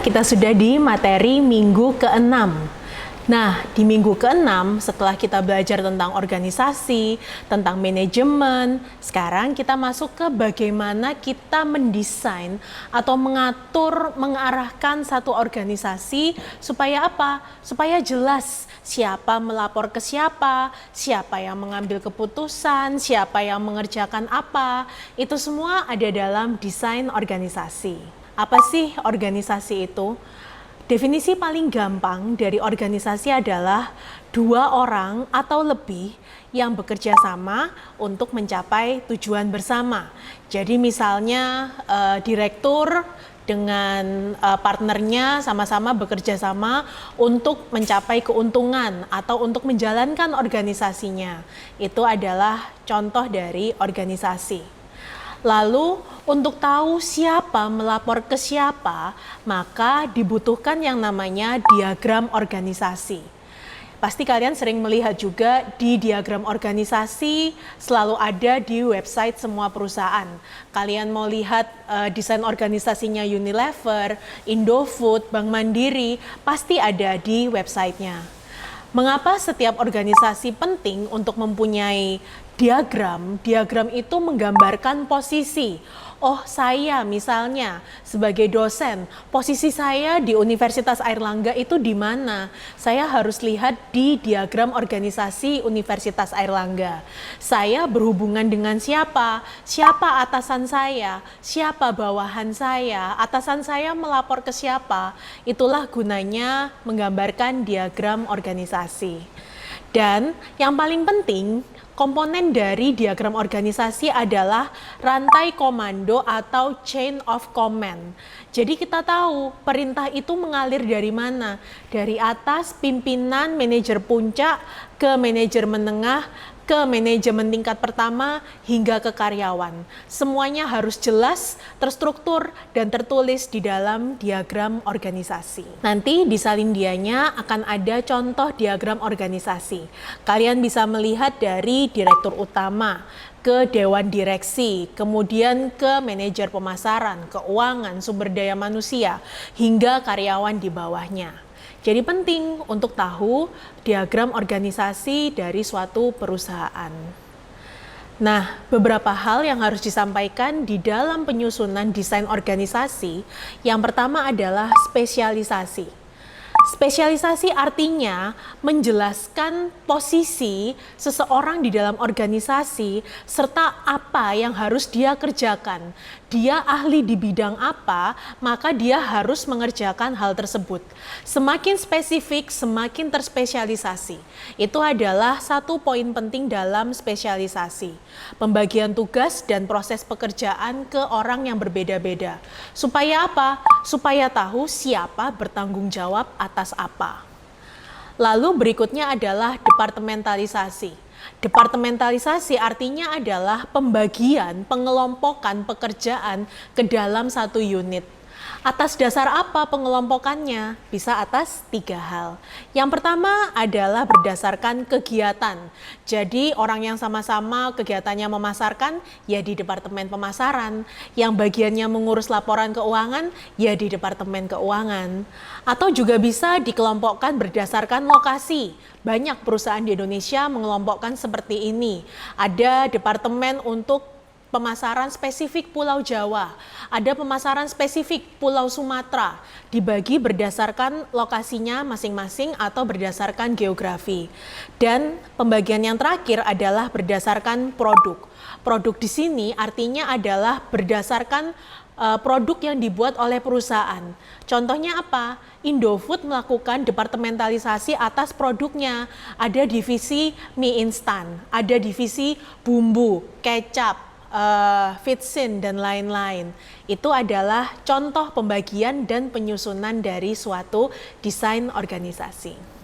kita sudah di materi minggu ke-6. Nah, di minggu ke-6 setelah kita belajar tentang organisasi, tentang manajemen, sekarang kita masuk ke bagaimana kita mendesain atau mengatur, mengarahkan satu organisasi supaya apa? Supaya jelas siapa melapor ke siapa, siapa yang mengambil keputusan, siapa yang mengerjakan apa. Itu semua ada dalam desain organisasi. Apa sih organisasi itu? Definisi paling gampang dari organisasi adalah dua orang atau lebih yang bekerja sama untuk mencapai tujuan bersama. Jadi misalnya direktur dengan partnernya sama-sama bekerja sama untuk mencapai keuntungan atau untuk menjalankan organisasinya. Itu adalah contoh dari organisasi. Lalu untuk tahu siapa melapor ke siapa, maka dibutuhkan yang namanya diagram organisasi. Pasti kalian sering melihat juga di diagram organisasi selalu ada di website semua perusahaan. Kalian mau lihat desain organisasinya Unilever, Indofood, Bank Mandiri, pasti ada di websitenya. Mengapa setiap organisasi penting untuk mempunyai diagram? Diagram itu menggambarkan posisi. Oh, saya misalnya sebagai dosen, posisi saya di Universitas Airlangga itu di mana? Saya harus lihat di diagram organisasi Universitas Airlangga. Saya berhubungan dengan siapa? Siapa atasan saya? Siapa bawahan saya? Atasan saya melapor ke siapa? Itulah gunanya menggambarkan diagram organisasi. Dan yang paling penting, komponen dari diagram organisasi adalah rantai komando atau chain of command. Jadi kita tahu perintah itu mengalir dari mana? Dari atas pimpinan manajer puncak ke manajer menengah, ke manajemen tingkat pertama hingga ke karyawan. Semuanya harus jelas, terstruktur, dan tertulis di dalam diagram organisasi. Nanti di salindianya akan ada contoh diagram organisasi. Kalian bisa melihat dari direktur utama, ke dewan direksi, kemudian ke manajer pemasaran, keuangan, sumber daya manusia, hingga karyawan di bawahnya. Jadi penting untuk tahu diagram organisasi dari suatu perusahaan. Nah, beberapa hal yang harus disampaikan di dalam penyusunan desain organisasi. Yang pertama adalah spesialisasi. Spesialisasi artinya menjelaskan posisi seseorang di dalam organisasi serta apa yang harus dia kerjakan. Dia ahli di bidang apa, maka dia harus mengerjakan hal tersebut. Semakin spesifik, semakin terspesialisasi. Itu adalah satu poin penting dalam spesialisasi. Pembagian tugas dan proses pekerjaan ke orang yang berbeda-beda. Supaya apa? Supaya tahu siapa bertanggung jawab atas apa. Lalu berikutnya adalah departementalisasi. Departementalisasi artinya adalah pembagian, pengelompokan pekerjaan ke dalam satu unit. Atas dasar apa pengelompokannya? Bisa atas 3 hal. Yang pertama adalah berdasarkan kegiatan. Jadi orang yang sama-sama kegiatannya memasarkan, ya di Departemen Pemasaran. Yang bagiannya mengurus laporan keuangan, ya di Departemen Keuangan. Atau juga bisa dikelompokkan berdasarkan lokasi. Banyak perusahaan di Indonesia mengelompokkan seperti ini. Ada departemen untuk pemasaran spesifik Pulau Jawa, ada pemasaran spesifik Pulau Sumatera, dibagi berdasarkan lokasinya masing-masing atau berdasarkan geografi. Dan pembagian yang terakhir adalah berdasarkan produk. Produk di sini artinya adalah berdasarkan produk yang dibuat oleh perusahaan. Contohnya apa? Indofood melakukan departementalisasi atas produknya. Ada divisi mie instan, ada divisi bumbu, kecap, Fitsin dan lain-lain. Itu adalah contoh pembagian dan penyusunan dari suatu desain organisasi.